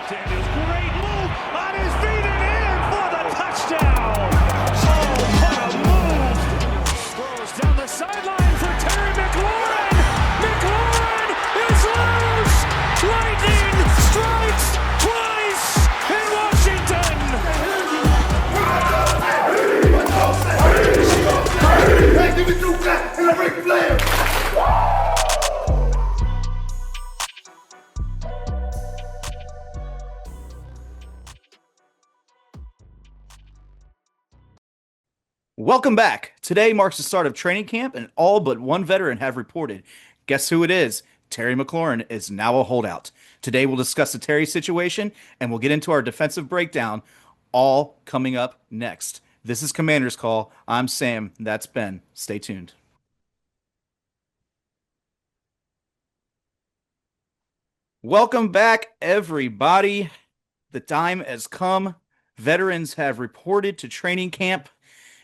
Daniels, great move on his feet and in for the touchdown. Oh, what a move. Throws down the sideline for Terry McLaurin. McLaurin is loose. Lightning strikes twice in Washington. Hey, give me two claps and a Ric Flair. Welcome back. Today marks the start of training camp, and all but one veteran have reported. Guess who it is? Terry McLaurin is now a holdout. Today we'll discuss the Terry situation, and we'll get into our defensive breakdown, all coming up next. This is Commander's Call. I'm Sam. That's Ben. Stay tuned. Welcome back, everybody. The time has come. Veterans have reported to training camp.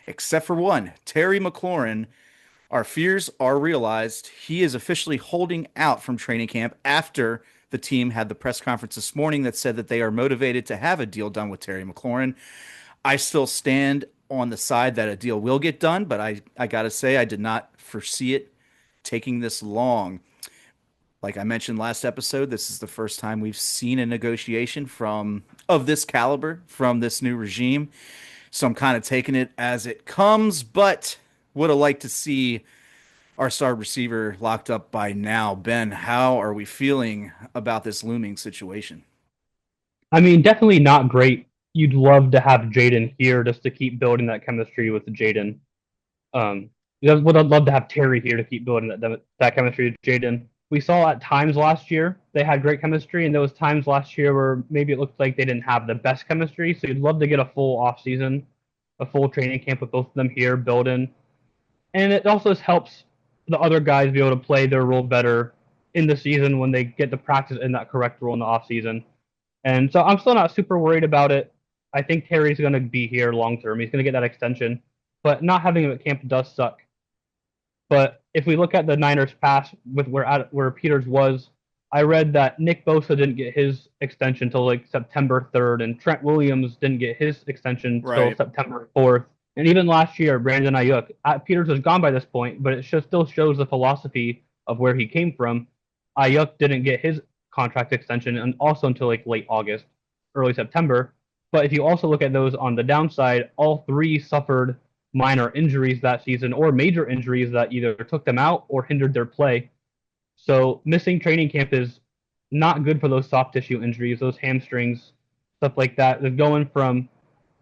Except for one, Terry McLaurin. Our fears are realized. He is officially holding out from training camp after the team had the press conference this morning that said that they are motivated to have a deal done with Terry McLaurin. I still stand on the side that a deal will get done, but I got to say, I did not foresee it taking this long. Like I mentioned last episode, this is the first time we've seen a negotiation of this caliber from this new regime. So I'm kind of taking it as it comes, but would have liked to see our star receiver locked up by now. Ben, how are we feeling about this looming situation? I mean, definitely not great. You'd love to have Jaden here just to keep building that chemistry with Jaden. You would love to have Terry here to keep building that chemistry with Jaden. We saw at times last year they had great chemistry, and there was times last year where maybe it looked like they didn't have the best chemistry. So you'd love to get a full off season, a full training camp with both of them here building, and it also just helps the other guys be able to play their role better in the season when they get to practice in that correct role in the off season. And so I'm still not super worried about it. I think Terry's going to be here long term. He's going to get that extension, but not having him at camp does suck. But if we look at the Niners past with where Peters was, I read that Nick Bosa didn't get his extension until like September 3rd, and Trent Williams didn't get his extension until September 4th. And even last year, Brandon Ayuk, Peters was gone by this point, but it still shows the philosophy of where he came from. Ayuk didn't get his contract extension and also until like late August, early September. But if you also look at those on the downside, all three suffered minor injuries that season or major injuries that either took them out or hindered their play. So missing training camp is not good for those soft tissue injuries, those hamstrings, stuff like that. They're going from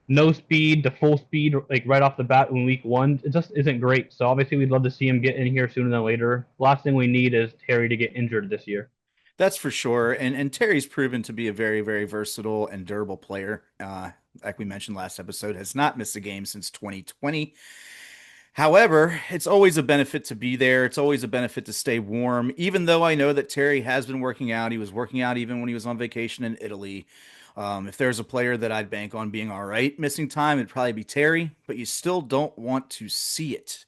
no speed to full speed like right off the bat in week one. It just isn't great. So obviously we'd love to see him get in here sooner than later. Last thing we need is Terry to get injured this year. That's for sure. And Terry's proven to be a very, very versatile and durable player. Like we mentioned last episode, has not missed a game since 2020. However, it's always a benefit to be there. It's always a benefit to stay warm, even though I know that Terry has been working out. He was working out even when he was on vacation in Italy. If there's a player that I'd bank on being all right missing time, it'd probably be Terry, but you still don't want to see it.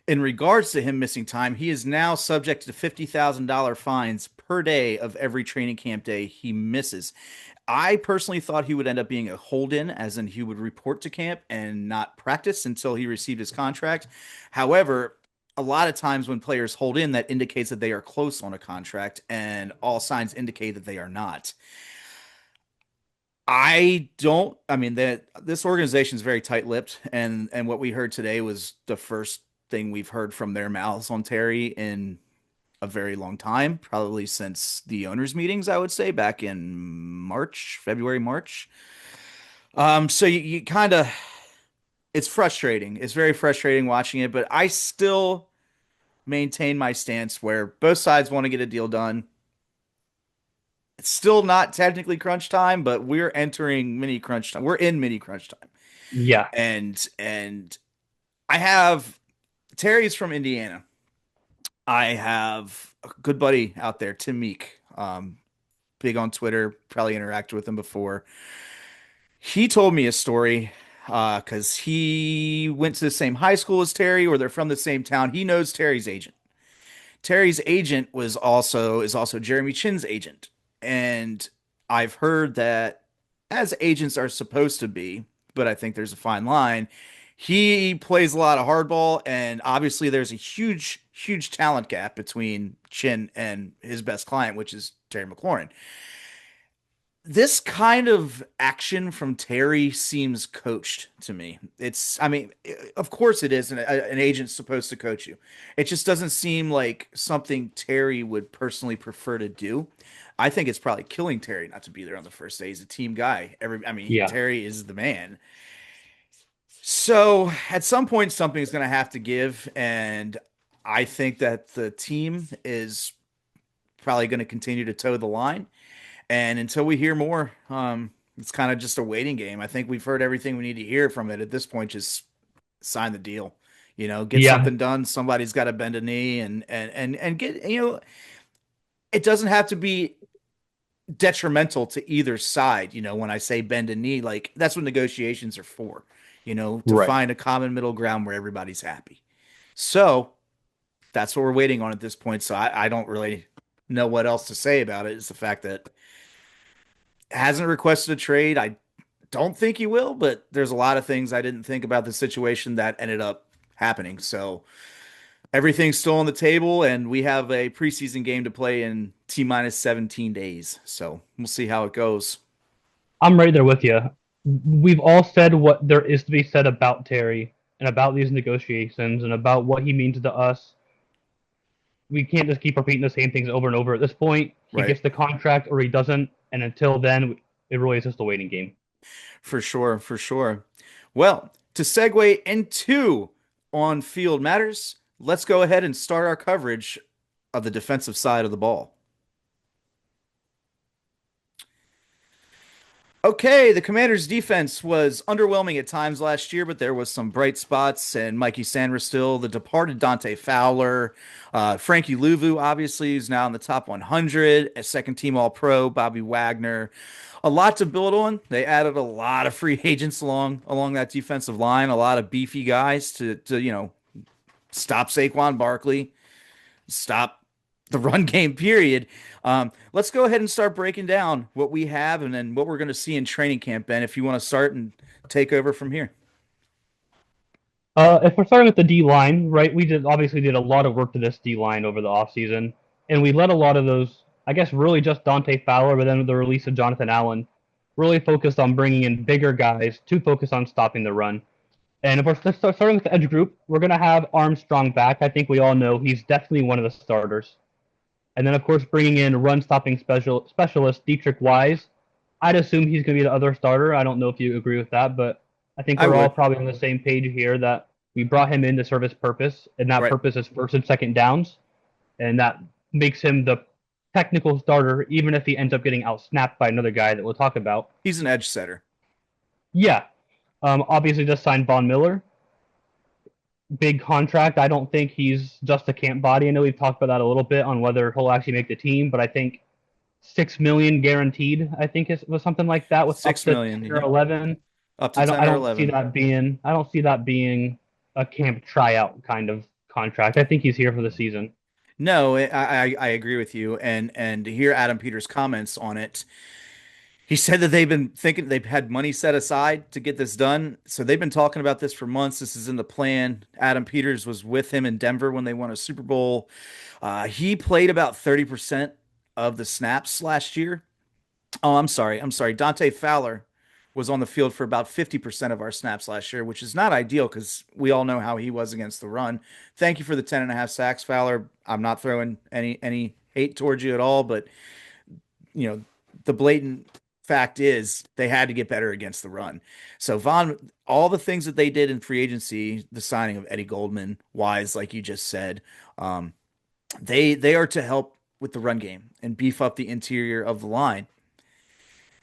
In regards to him missing time, he is now subject to $50,000 fines per day of every training camp day he misses. I personally thought he would end up being a hold-in, as in he would report to camp and not practice until he received his contract. However, a lot of times when players hold in, that indicates that they are close on a contract, and all signs indicate that they are not. This organization is very tight-lipped, and what we heard today was the first thing we've heard from their mouths on Terry in a very long time, probably since the owners' meetings, I would say, back in February, March. So you kind of, it's frustrating. It's very frustrating watching it, but I still maintain my stance where both sides want to get a deal done. It's still not technically crunch time, but we're entering mini crunch time. We're in mini crunch time. Yeah. And I have Terry's from Indiana. I have a good buddy out there, Tim Meek, big on Twitter, probably interacted with him before. He told me a story because he went to the same high school as Terry, or they're from the same town. He knows Terry's agent. Terry's agent is also Jeremy Chinn's agent. And I've heard that, as agents are supposed to be, but I think there's a fine line. He plays a lot of hardball, and obviously there's a huge, huge talent gap between Chin and his best client, which is Terry McLaurin. This kind of action from Terry seems coached to me. I mean, of course it is. An agent's supposed to coach you. It just doesn't seem like something Terry would personally prefer to do. I think it's probably killing Terry not to be there on the first day. He's a team guy. I mean, Yeah. Terry is the man. So at some point, something's going to have to give, and I think that the team is probably going to continue to toe the line. And until we hear more, it's kind of just a waiting game. I think we've heard everything we need to hear from it at this point. Just sign the deal, get Yeah. something done. Somebody's got to bend a knee and get, it doesn't have to be detrimental to either side. When I say bend a knee, like that's what negotiations are for, to Right. find a common middle ground where everybody's happy. So that's what we're waiting on at this point. So I don't really know what else to say about it. It's the fact that hasn't requested a trade. I don't think he will, but there's a lot of things I didn't think about the situation that ended up happening. So everything's still on the table, and we have a preseason game to play in T minus 17 days. So we'll see how it goes. I'm right there with you. We've all said what there is to be said about Terry and about these negotiations and about what he means to us. We can't just keep repeating the same things over and over. At this point, he Right. gets the contract or he doesn't, and until then, it really is just a waiting game. For sure, for sure. Well, to segue into on field matters, let's go ahead and start our coverage of the defensive side of the ball. Okay, the Commanders' defense was underwhelming at times last year, but there was some bright spots. And Mikey Sanders, the departed Dante Fowler, Frankie Louvu, obviously, is now in the top 100, a second-team All-Pro, Bobby Wagner. A lot to build on. They added a lot of free agents along that defensive line, a lot of beefy guys to stop Saquon Barkley, stop the run game, period. Let's go ahead and start breaking down what we have and then what we're going to see in training camp, Ben, if you want to start and take over from here. If we're starting with the D line, right, we obviously did a lot of work to this D line over the offseason, and we let a lot of those, I guess, really just Dante Fowler, but then with the release of Jonathan Allen, really focused on bringing in bigger guys to focus on stopping the run. And if we're starting with the edge group, we're going to have Armstrong back. I think we all know he's definitely one of the starters. And then, of course, bringing in run-stopping specialist Dietrich Wise. I'd assume he's going to be the other starter. I don't know if you agree with that, but I think we're all probably on the same page here that we brought him in to serve his purpose, and that purpose is first and second downs. And that makes him the technical starter, even if he ends up getting out-snapped by another guy that we'll talk about. He's an edge setter. Yeah. Obviously, just signed Von Miller. Big contract. I don't think he's just a camp body. I know we've talked about that a little bit on whether he'll actually make the team, but I think $6 million guaranteed. I think it was something like that with $6 million or 11. Up to 10 I or don't 11. I don't see that being a camp tryout kind of contract. I think he's here for the season. No, I agree with you, and to hear Adam Peters' comments on it. He said that they've been thinking they've had money set aside to get this done. So they've been talking about this for months. This is in the plan. Adam Peters was with him in Denver when they won a Super Bowl. He played about 30% of the snaps last year. Oh, I'm sorry. Dante Fowler was on the field for about 50% of our snaps last year, which is not ideal because we all know how he was against the run. Thank you for the 10.5 sacks, Fowler. I'm not throwing any hate towards you at all, but the blatant fact is they had to get better against the run. So all the things that they did in free agency, the signing of Eddie Goldman, Wise, like you just said, they are to help with the run game and beef up the interior of the line.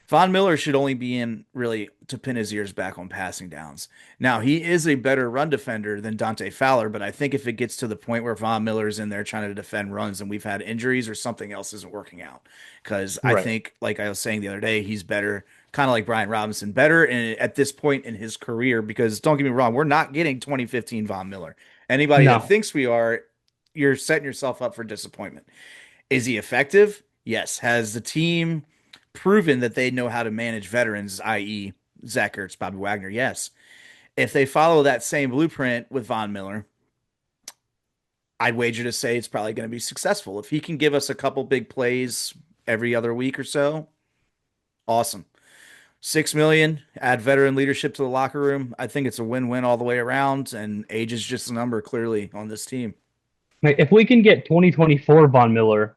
Von Miller should only be in really to pin his ears back on passing downs. Now, he is a better run defender than Dante Fowler, but I think if it gets to the point where Von Miller's in there trying to defend runs and we've had injuries or something else isn't working out, because I think, like I was saying the other day, he's better, kind of like Brian Robinson, better at this point in his career, because don't get me wrong, we're not getting 2015 Von Miller. Anybody that thinks we are, you're setting yourself up for disappointment. Is he effective? Yes. Has the team proven that they know how to manage veterans, i.e., Zach Ertz, Bobby Wagner. Yes. If they follow that same blueprint with Von Miller, I'd wager to say it's probably going to be successful. If he can give us a couple big plays every other week or so, awesome. 6 million, add veteran leadership to the locker room. I think it's a win-win all the way around, and age is just a number clearly on this team. Like, if we can get 2024 Von Miller,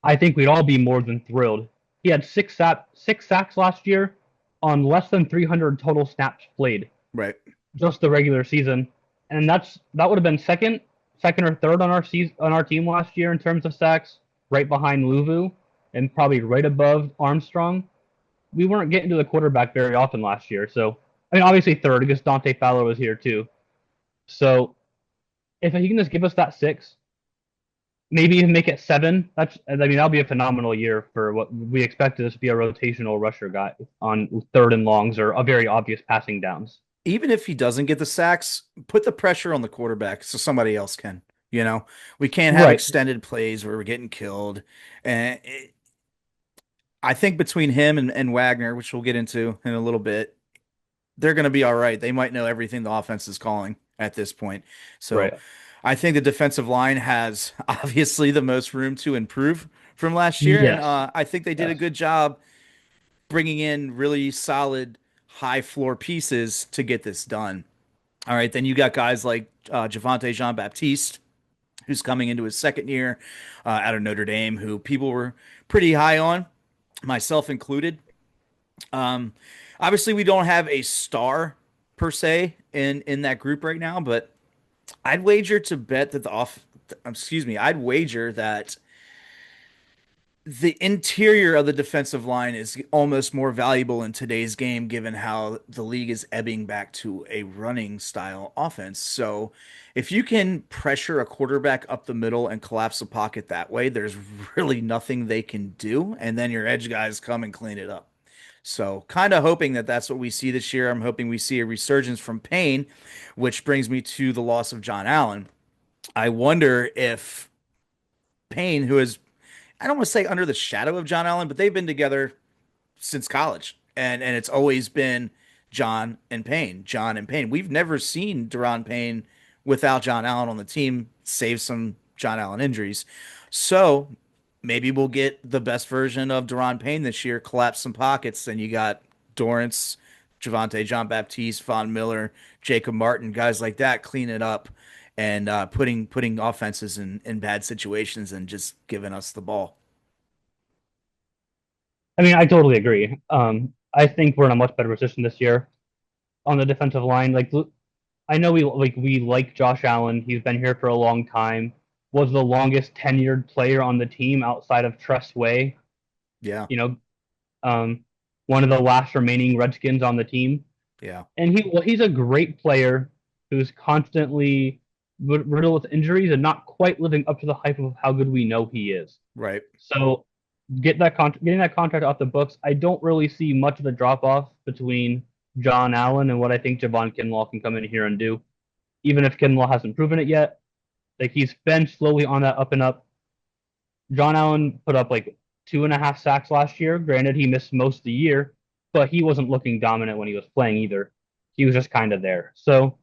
I think we'd all be more than thrilled. He had six sacks last year on less than 300 total snaps played, Right. just the regular season, and that would have been second or third on our team last year in terms of sacks, right behind Luvu, and probably right above Armstrong. We weren't getting to the quarterback very often last year, so I mean, obviously third because Dante Fowler was here too. So if he can just give us that 6, maybe even make it 7. That'll be a phenomenal year for what we expect to just be a rotational rusher guy on third and longs or a very obvious passing downs. Even if he doesn't get the sacks, put the pressure on the quarterback so somebody else can. We can't have extended plays where we're getting killed. And I think between him and Wagner, which we'll get into in a little bit, they're going to be all right. They might know everything the offense is calling at this point. So Right. I think the defensive line has obviously the most room to improve from last year. Yes. And I think they did a good job bringing in really solid high floor pieces to get this done. All right, then you got guys like Javonte Jean-Baptiste, who's coming into his second year out of Notre Dame, who people were pretty high on, myself included. Obviously, we don't have a star per se in that group right now, but I'd wager to bet that I'd wager that the interior of the defensive line is almost more valuable in today's game, given how the league is ebbing back to a running style offense. So if you can pressure a quarterback up the middle and collapse the pocket that way, there's really nothing they can do. And then your edge guys come and clean it up. So kind of hoping that that's what we see this year. I'm hoping we see a resurgence from Payne, which brings me to the loss of John Allen. I wonder if Payne, who is, I don't want to say under the shadow of John Allen, but they've been together since college. And it's always been John and Payne, John and Payne. We've never seen Daron Payne without John Allen on the team, save some John Allen injuries. So maybe we'll get the best version of Daron Payne this year, collapse some pockets. Then you got Dorrance, Javonte Jean-Baptiste, Von Miller, Jacob Martin, guys like that, clean it up and putting offenses in bad situations and just giving us the ball. I mean, I totally agree. I think we're in a much better position this year on the defensive line. Like, I know we like Josh Allen. He's been here for a long time. Was the longest tenured player on the team outside of Tress Way. Yeah. One of the last remaining Redskins on the team. Yeah. And he's a great player who's constantly riddled with injuries and not quite living up to the hype of how good we know he is. Right. So getting that contract off the books, I don't really see much of a drop off between John Allen and what I think Javon Kinlaw can come in here and do. Even if Kinlaw hasn't proven it yet, like, he's been slowly on that up and up. John Allen put up like 2.5 sacks last year. Granted, he missed most of the year, but he wasn't looking dominant when he was playing either. He was just kind of there. So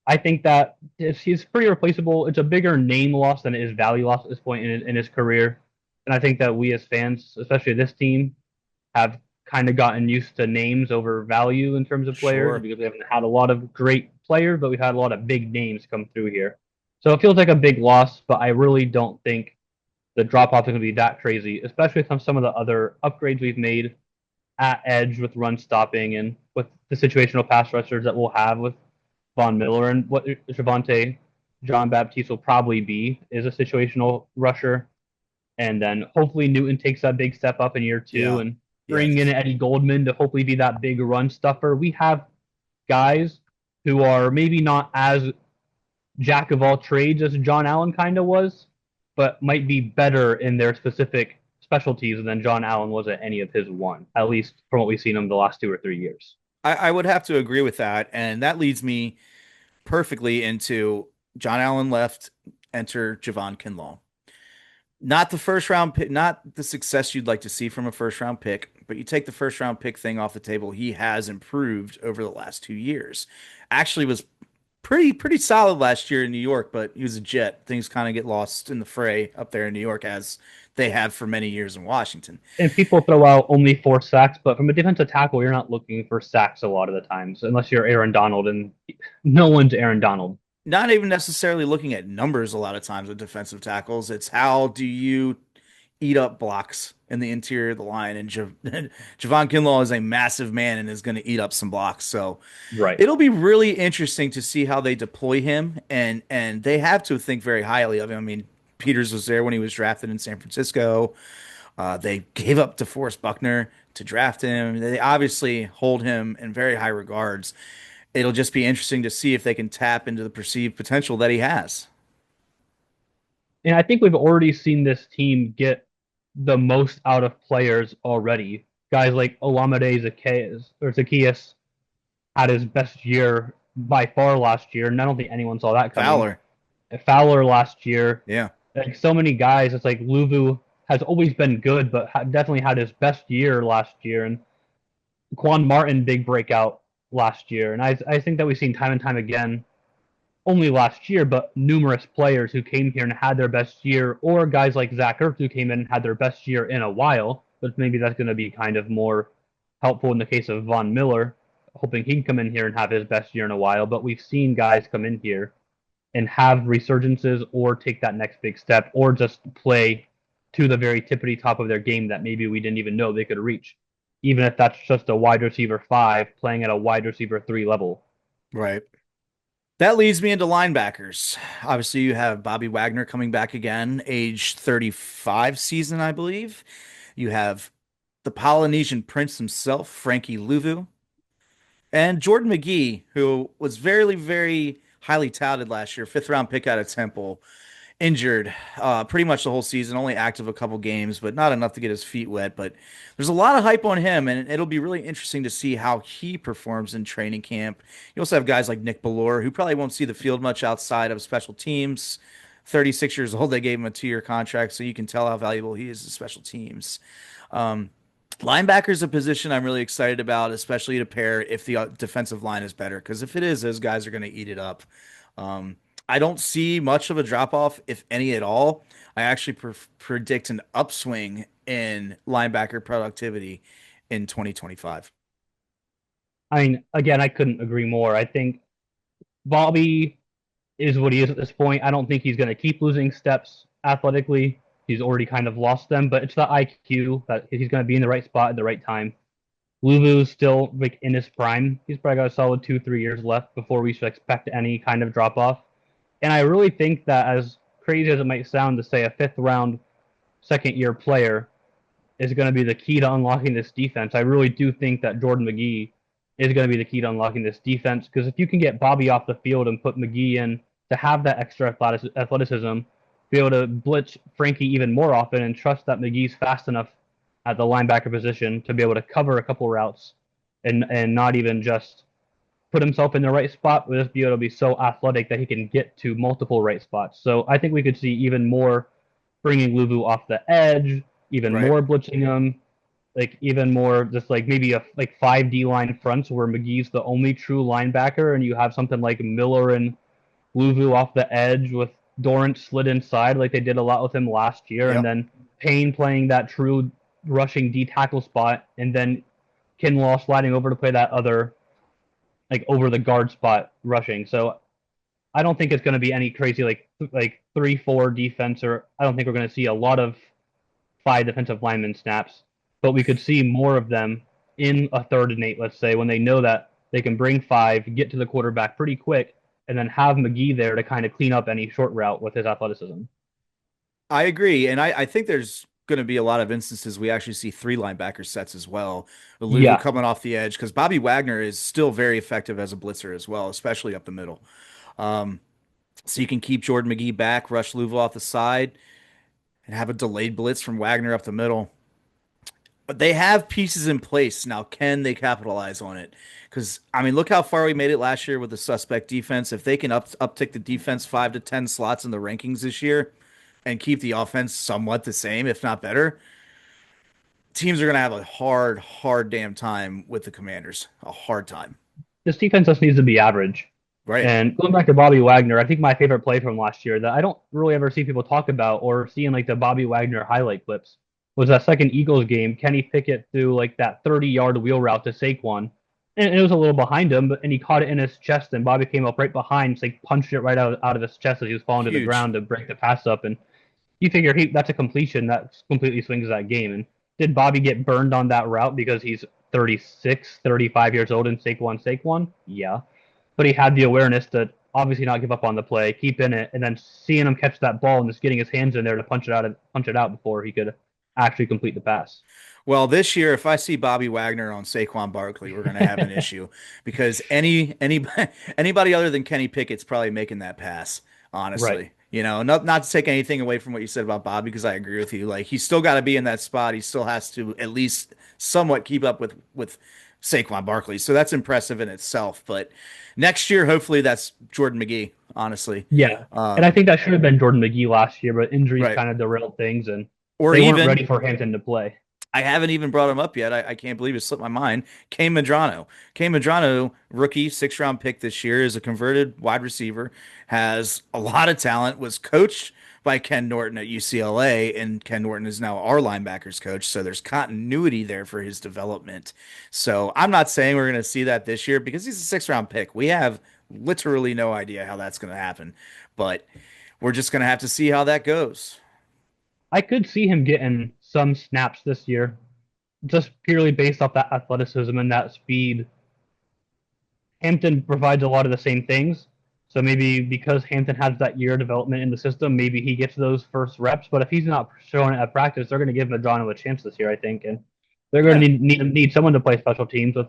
I think that he's pretty replaceable. It's a bigger name loss than it is value loss at this point in his career. And I think that we as fans, especially this team, have kind of gotten used to names over value in terms of players, because we haven't had a lot of great players, but we've had a lot of big names come through here. So it feels like a big loss, but I really don't think the drop-off is going to be that crazy, especially with some of the other upgrades we've made at edge with run stopping and with the situational pass rushers that we'll have with Von Miller, and what Javonte Jean-Baptiste will probably be is a situational rusher. And then hopefully Newton takes that big step up in year 2 and bring in Eddie Goldman to hopefully be that big run stuffer. We have guys who are maybe not as jack of all trades as John Allen kind of was, but might be better in their specific specialties than John Allen was at any of his one, at least from what we've seen him the last 2 or 3 years. I would have to agree with that. And that leads me perfectly into John Allen left, enter Javon Kinlaw. Not the first round pick, not the success you'd like to see from a first round pick, but you take the first round pick thing off the table. He has improved over the last 2 years. Actually, was pretty solid last year in New York, but he was a Jet. Things kind of get lost in the fray up there in New York, as they have for many years in Washington. And people throw out only 4 sacks, but from a defensive tackle, you're not looking for sacks a lot of the times, unless you're Aaron Donald, and no one's Aaron Donald. Not even necessarily looking at numbers a lot of times with defensive tackles. It's how do you eat up blocks in the interior of the line. And Javon Kinlaw is a massive man and is going to eat up some blocks. So Right. it'll be really interesting to see how they deploy him. And they have to think very highly of him. I mean, Peters was there when he was drafted in San Francisco. They gave up DeForest Buckner to draft him. They obviously hold him in very high regards. It'll just be interesting to see if they can tap into the perceived potential that he has. And I think we've already seen this team get the most out of players already. Guys like Olamide Zacchaeus had his best year by far last year, and I don't think anyone saw that coming. Fowler. Fowler last year. Yeah. Like so many guys, it's like Luvu has always been good, but definitely had his best year last year, and Quan Martin big breakout last year, and I think that we've seen time and time again, only last year, but numerous players who came here and had their best year, or guys like Zach Ertz who came in and had their best year in a while. But maybe that's going to be kind of more helpful in the case of Von Miller, hoping he can come in here and have his best year in a while. But we've seen guys come in here and have resurgences or take that next big step or just play to the very tippity top of their game that maybe we didn't even know they could reach. Even if that's just a wide receiver 5 playing at a wide receiver 3 level. Right. That leads me into linebackers. Obviously, you have Bobby Wagner coming back again, age 35 season, I believe. You have the Polynesian Prince himself, Frankie Luvu, and Jordan McGee, who was very highly touted last year, fifth round pick out of Temple, injured pretty much the whole season, only active a couple games, but not enough to get his feet wet. But there's a lot of hype on him, and it'll be really interesting to see how he performs in training camp. You also have guys like Nick Bellore, who probably won't see the field much outside of special teams. 36 years old, they gave him a 2-year contract, so you can tell how valuable he is to special teams. Um, Linebacker's a position I'm really excited about, especially to pair if the defensive line is better. Because if it is, those guys are going to eat it up. Um, I don't see much of a drop off, if any at all. I actually predict an upswing in linebacker productivity in 2025. I mean, again, I couldn't agree more. I think Bobby is what he is at this point. I don't think he's going to keep losing steps athletically. He's already kind of lost them, but it's the IQ that he's going to be in the right spot at the right time. Lulu's still like in his prime. He's probably got a solid 2-3 years left before we should expect any kind of drop off. And I really think that, as crazy as it might sound to say, a fifth round, second year player is going to be the key to unlocking this defense. I really do think that Jordan McGee is going to be the key to unlocking this defense, because if you can get Bobby off the field and put McGee in to have that extra athleticism, be able to blitz Frankie even more often and trust that McGee's fast enough at the linebacker position to be able to cover a couple routes and not even just put himself in the right spot, but just be able to be so athletic that he can get to multiple right spots. So I think we could see even more bringing Luvu off the edge, even Right. more blitzing him, like even more just like maybe a like 5D line fronts where McGee's the only true linebacker, and you have something like Miller and Luvu off the edge with Dorrance slid inside like they did a lot with him last year, Yep. and then Payne playing that true rushing D tackle spot, and then Kinlaw sliding over to play that other like over the guard spot rushing. So I don't think it's going to be any crazy like 3-4 defense, or I don't think we're going to see a lot of 5 defensive lineman snaps, but we could see more of them in a 3rd and 8, let's say, when they know that they can bring 5, get to the quarterback pretty quick, and then have McGee there to kind of clean up any short route with his athleticism. I agree. And I think there's going to be a lot of instances we actually see 3 linebacker sets as well. Luvu Yeah. coming off the edge, because Bobby Wagner is still very effective as a blitzer as well, especially up the middle. Um, so you can keep Jordan McGee back, rush Luvu off the side, and have a delayed blitz from Wagner up the middle. But they have pieces in place now. Can they capitalize on it? Because I mean, look how far we made it last year with the suspect defense. If they can uptick the defense 5 to 10 slots in the rankings this year, and keep the offense somewhat the same, if not better, teams are going to have a hard damn time with the Commanders. A hard time. This defense just needs to be average. Right. And going back to Bobby Wagner, I think my favorite play from last year that I don't really ever see people talk about or see in like the Bobby Wagner highlight clips was that second Eagles game. Kenny Pickett threw like that 30-yard wheel route to Saquon. And it was a little behind him, and he caught it in his chest, and Bobby came up right behind, so he punched it right out of his chest as he was falling to the Huge. ground to break the pass up. And you figure that's a completion that completely swings that game. And did Bobby get burned on that route because he's 36, 35 years old and Saquon? Yeah. But he had the awareness to obviously not give up on the play, keep in it, and then seeing him catch that ball and just getting his hands in there to punch it out before he could actually complete the pass. Well, this year, if I see Bobby Wagner on Saquon Barkley, we're going to have an issue because anybody other than Kenny Pickett's probably making that pass. Honestly, Right. you know, not to take anything away from what you said about Bobby, because I agree with you. Like, he's still got to be in that spot. He still has to at least somewhat keep up with Saquon Barkley. So that's impressive in itself. But next year, hopefully, that's Jordan McGee. Honestly, Yeah. And I think that should have been Jordan McGee last year, but injuries Right. kind of derailed things, and or they even weren't ready for Hampton to play. I haven't even brought him up yet. I can't believe it slipped my mind. Kane Medrano. Kane Medrano, rookie, 6th-round pick this year, is a converted wide receiver, has a lot of talent, was coached by Ken Norton at UCLA, and Ken Norton is now our linebackers coach, so there's continuity there for his development. So I'm not saying we're going to see that this year because he's a 6th-round pick. We have literally no idea how that's going to happen, but we're just going to have to see how that goes. I could see him getting some snaps this year, just purely based off that athleticism and that speed. Hampton provides a lot of the same things. So maybe because Hampton has that year of development in the system, maybe he gets those first reps. But if he's not showing it at practice, they're going to give Medrano a chance this year, I think. And they're going to need someone to play special teams with.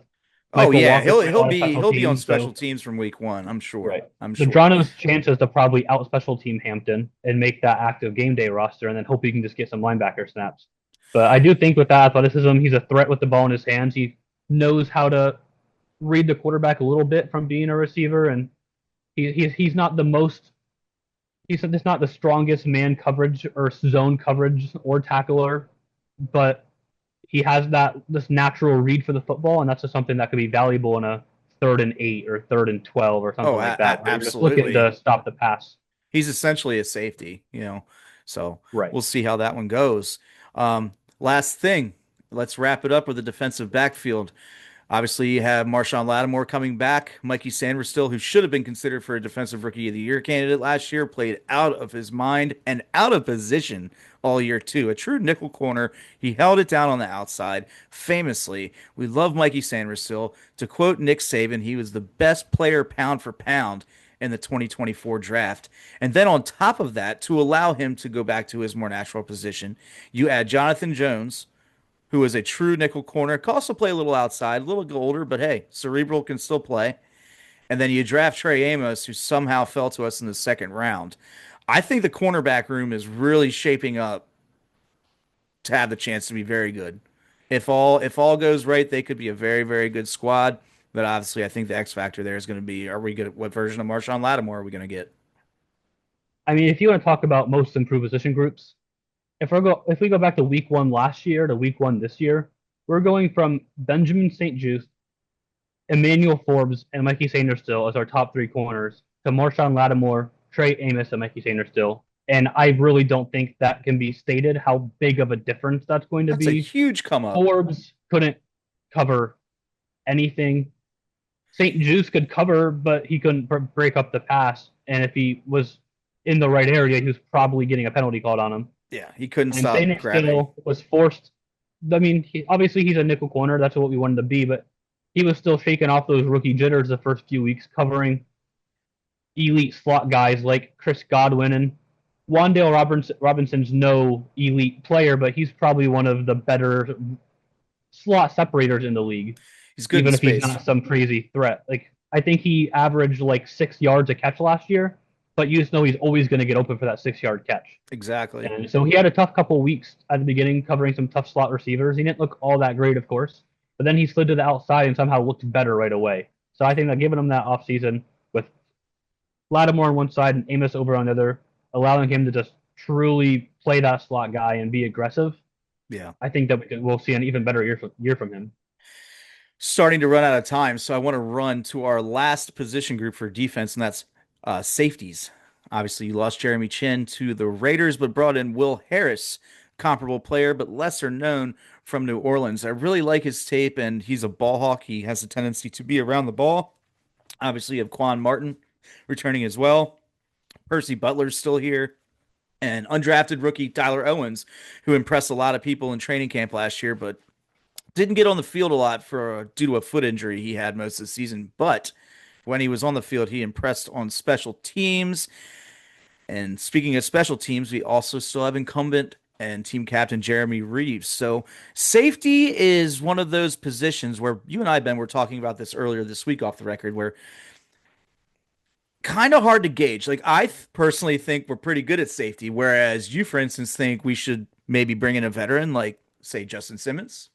Oh Michael yeah, Walker he'll plays a lot of he'll be on teams, special so- teams from week 1. I'm sure. Right. I'm sure. Medrano's chances to probably out special team Hampton and make that active game day roster, and then hope he can just get some linebacker snaps. But I do think with that athleticism, he's a threat with the ball in his hands. He knows how to read the quarterback a little bit from being a receiver, and he's not the most. He's just not the strongest man coverage or zone coverage or tackler, but he has this natural read for the football, and that's just something that could be valuable in a 3rd and 8 or 3rd and 12 or something like that. Where you're just looking absolutely. to stop the pass. He's essentially a safety, you know. So Right. we'll see how that one goes. Last thing, let's wrap it up with the defensive backfield. Obviously, you have Marshawn Lattimore coming back. Mikey Sanderstill, who should have been considered for a Defensive Rookie of the Year candidate last year, played out of his mind and out of position all year, too. A true nickel corner. He held it down on the outside, famously. We love Mikey Sanderstill. To quote Nick Saban, he was the best player pound for pound in the 2024 draft. And then on top of that, to allow him to go back to his more natural position, you add Jonathan Jones, who is a true nickel corner, can also play a little outside, a little older, but hey, cerebral, can still play. And then you draft Trey Amos, who somehow fell to us in the 2nd round. I think the cornerback room is really shaping up to have the chance to be very good. If all goes right, they could be a very, very good squad. But obviously, I think the X factor there is going to be: are we good? What version of Marshawn Lattimore are we going to get? I mean, if you want to talk about most improved position groups, if we go back to week 1 last year to week 1 this year, we're going from Benjamin St-Juste, Emmanuel Forbes, and Mikey Sanderstill as our top 3 corners to Marshawn Lattimore, Trey Amos, and Mikey Sanderstill. And I really don't think that can be stated how big of a difference that's going to That's be. a huge come up. Forbes couldn't cover anything. St-Juste could cover, but he couldn't break up the pass. And if he was in the right area, he was probably getting a penalty called on him. Yeah, he couldn't And stop Sainer grabbing. still was forced. I mean, obviously he's a nickel corner. That's what we wanted to be, but he was still shaking off those rookie jitters the first few weeks, covering elite slot guys like Chris Godwin. And Wandale Robinson's no elite player, but he's probably one of the better slot separators in the league. He's good even in if space. he's not some crazy threat. Like, I think he averaged like 6 yards a catch last year, but you just know he's always going to get open for that 6-yard catch. Exactly. And so he had a tough couple weeks at the beginning covering some tough slot receivers. He didn't look all that great, of course, but then he slid to the outside and somehow looked better right away. So I think that giving him that offseason with Lattimore on one side and Amos over on the other, allowing him to just truly play that slot guy and be aggressive, Yeah. I think that we'll see an even better year from him. Starting to run out of time, so I want to run to our last position group for defense, and that's safeties. Obviously, you lost Jeremy Chin to the Raiders, but brought in Will Harris, comparable player, but lesser known from New Orleans. I really like his tape, and he's a ball hawk. He has a tendency to be around the ball. Obviously, you have Quan Martin returning as well. Percy Butler's still here. And undrafted rookie Tyler Owens, who impressed a lot of people in training camp last year, but didn't get on the field a lot due to a foot injury he had most of the season. But when he was on the field, he impressed on special teams. And speaking of special teams, we also still have incumbent and team captain Jeremy Reeves. So safety is one of those positions where you and I, Ben, were talking about this earlier this week off the record, where kind of hard to gauge. Like personally think we're pretty good at safety, whereas you, for instance, think we should maybe bring in a veteran like, say, Justin Simmons.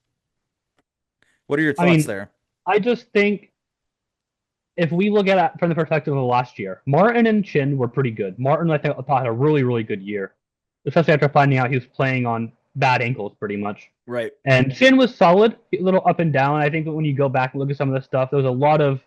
What are your I thoughts mean, there? I just think if we look at it from the perspective of last year, Martin and Chin were pretty good. Martin, I thought, had a really, really good year, especially after finding out he was playing on bad ankles pretty much. Right. And Chin was solid, a little up and down. I think when you go back and look at some of the stuff, there was a lot of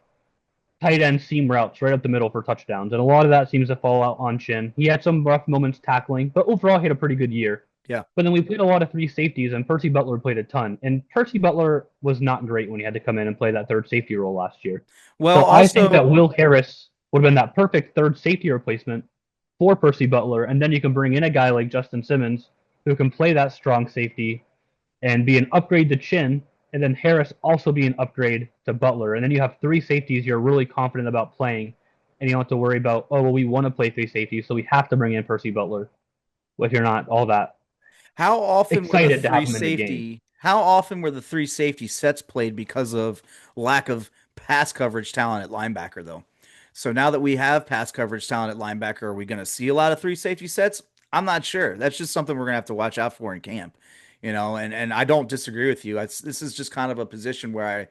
tight end seam routes right up the middle for touchdowns, and a lot of that seems to fall out on Chin. He had some rough moments tackling, but overall he had a pretty good year. Yeah. But then we played a lot of three safeties, and Percy Butler played a ton. And Percy Butler was not great when he had to come in and play that third safety role last year. Well, so also, I think that Will Harris would have been that perfect third safety replacement for Percy Butler, and then you can bring in a guy like Justin Simmons who can play that strong safety and be an upgrade to Chin, and then Harris also be an upgrade to Butler. And then you have three safeties you're really confident about playing, and you don't have to worry about, oh, well, we want to play three safeties, so we have to bring in Percy Butler. Well, if you're not all that how often excited to have him in the game. How often were the three safety sets played because of lack of pass coverage talent at linebacker, though? So now that we have pass coverage talent at linebacker, are we going to see a lot of three safety sets? I'm not sure. That's just something we're going to have to watch out for in camp. And I don't disagree with you. This is just kind of a position where I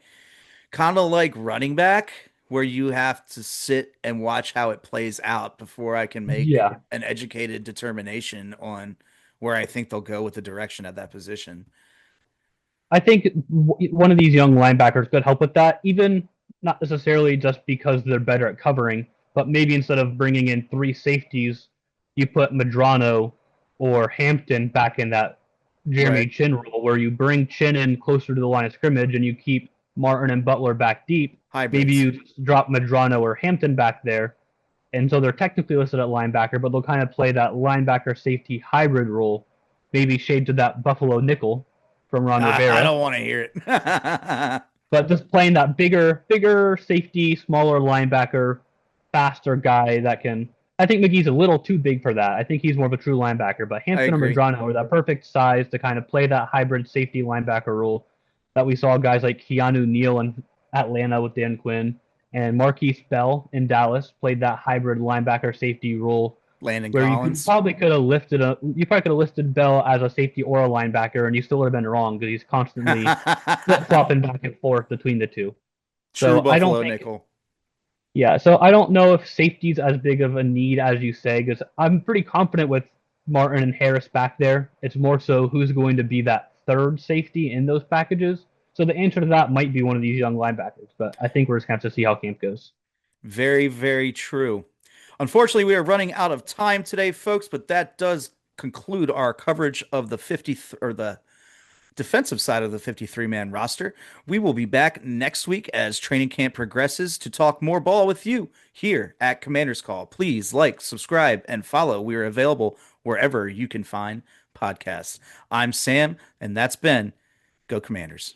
kind of like running back, where you have to sit and watch how it plays out before I can make an educated determination on where I think they'll go with the direction at that position. I think one of these young linebackers could help with that, even not necessarily just because they're better at covering, but maybe instead of bringing in three safeties, you put Medrano or Hampton back in that Jeremy Chin role, where you bring Chin in closer to the line of scrimmage and you keep Martin and Butler back deep. Hybrids. Maybe you drop Medrano or Hampton back there. And so they're technically listed at linebacker, but they'll kind of play that linebacker safety hybrid role, maybe shade to that Buffalo nickel from Ron Rivera. I don't want to hear it. But just playing that bigger safety, smaller linebacker, faster guy that can. I think McGee's a little too big for that. I think he's more of a true linebacker. But Hampton and Medrano are that perfect size to kind of play that hybrid safety linebacker role that we saw guys like Keanu Neal in Atlanta with Dan Quinn, and Marquise Bell in Dallas played that hybrid linebacker safety role. Landon where Collins. You probably could have listed Bell as a safety or a linebacker, and you still would have been wrong because he's constantly flip-flopping back and forth between the two. True so Buffalo nickel. Yeah, so I don't know if safety's as big of a need as you say, because I'm pretty confident with Martin and Harris back there. It's more so who's going to be that third safety in those packages. So the answer to that might be one of these young linebackers, but I think we're just going to have to see how camp goes. Very, very true. Unfortunately, we are running out of time today, folks, but that does conclude our coverage of the the defensive side of the 53-man roster. We will be back next week as training camp progresses to talk more ball with you here at Commander's Call. Please like, subscribe, and follow. We are available wherever you can find podcasts. I'm Sam, and that's Ben. Go Commanders.